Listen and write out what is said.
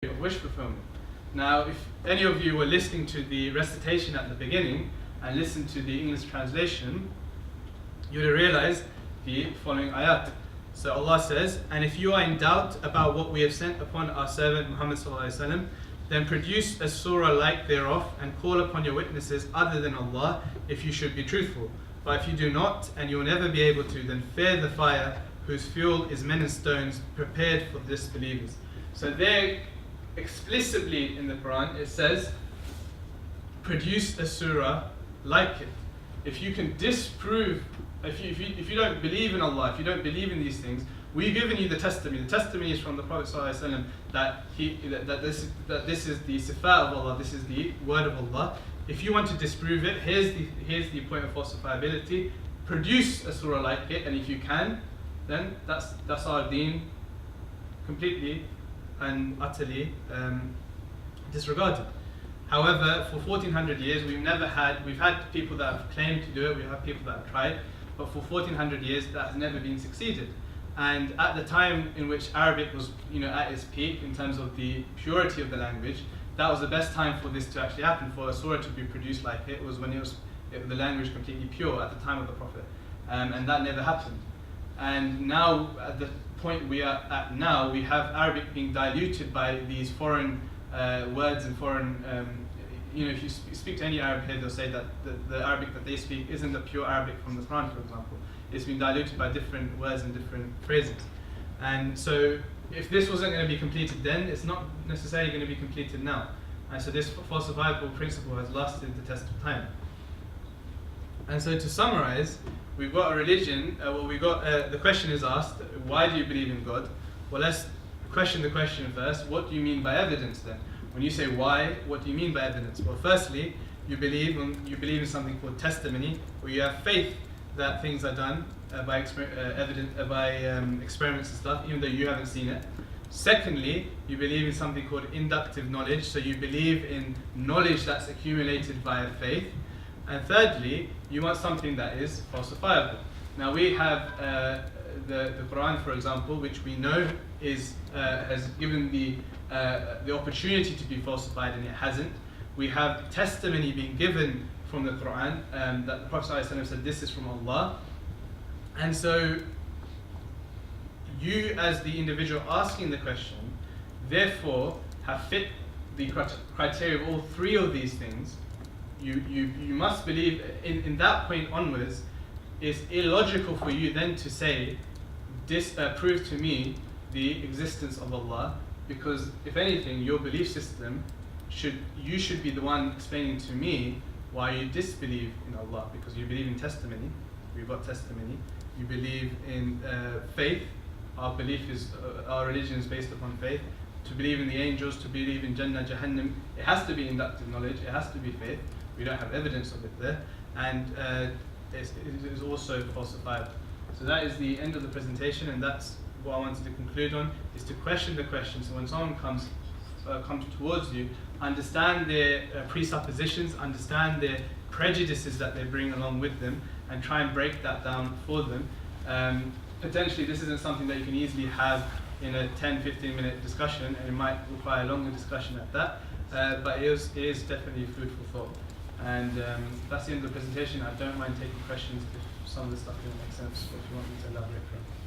of wish fulfillment. Now, if any of you were listening to the recitation at the beginning and listened to the English translation, you would realize the following ayat. So Allah says, "And if you are in doubt about what we have sent upon our servant Muhammad ﷺ, then produce a surah like thereof and call upon your witnesses other than Allah if you should be truthful. But if you do not, and you will never be able to, then fear the fire whose fuel is men and stones prepared for disbelievers." So there, explicitly in the Quran, it says, produce a surah like it. If you can disprove, if you don't believe in Allah, if you don't believe in these things, we've given you the testimony. The testimony is from the Prophet ﷺ that this is the sifat of Allah, this is the word of Allah. If you want to disprove it, here's the point of falsifiability. Produce a surah like it, and if you can, then that's our deen completely and utterly disregarded. However, for 1400 years we've had people that have claimed to do it, we have people that have tried, but for 1400 years that has never been succeeded. And at the time in which Arabic was at its peak in terms of the purity of the language, that was the best time for this to actually happen, for a surah to be produced like it was when the language completely pure at the time of the Prophet, and that never happened. And now, at the point we are at now, we have Arabic being diluted by these foreign words and foreign, if you speak to any Arab here, they'll say that the Arabic that they speak isn't the pure Arabic from the Quran, for example. It's been diluted by different words and different phrases. And so, if this wasn't going to be completed then, it's not necessarily going to be completed now. And so this falsifiable principle has lasted the test of time. And so to summarize, we've got a religion, the question is asked, why do you believe in God? Well, let's question the question first. What do you mean by evidence then? When you say why, what do you mean by evidence? Well, firstly, you believe in something called testimony, where you have faith that things are done by experiments and stuff, even though you haven't seen it. Secondly, you believe in something called inductive knowledge, so you believe in knowledge that's accumulated via faith. And thirdly, you want something that is falsifiable. Now we have the Quran, for example, which we know has given the opportunity to be falsified, and it hasn't. We have testimony being given from the Quran that the Prophet ﷺ said this is from Allah. And so you, as the individual asking the question, therefore have fit the criteria of all three of these things. You must believe in that point onwards. It's illogical for you then to say, prove to me the existence of Allah, because if anything, your belief system you should be the one explaining to me why you disbelieve in Allah, because you believe in testimony. We've got testimony. You believe in faith. Our religion is based upon faith. To believe in the angels, to believe in Jannah, Jahannam, it has to be inductive knowledge. It has to be faith. We don't have evidence of it there, and it is also falsifiable. So that is the end of the presentation, and that's what I wanted to conclude on, is to question the question. So when someone comes towards you, understand their presuppositions, understand their prejudices that they bring along with them, and try and break that down for them. Potentially this isn't something that you can easily have in a 10-15 minute discussion, and it might require a longer discussion at that, but it is definitely fruitful thought. And that's the end of the presentation. I don't mind taking questions if some of the stuff didn't make sense, or if you want me to elaborate further.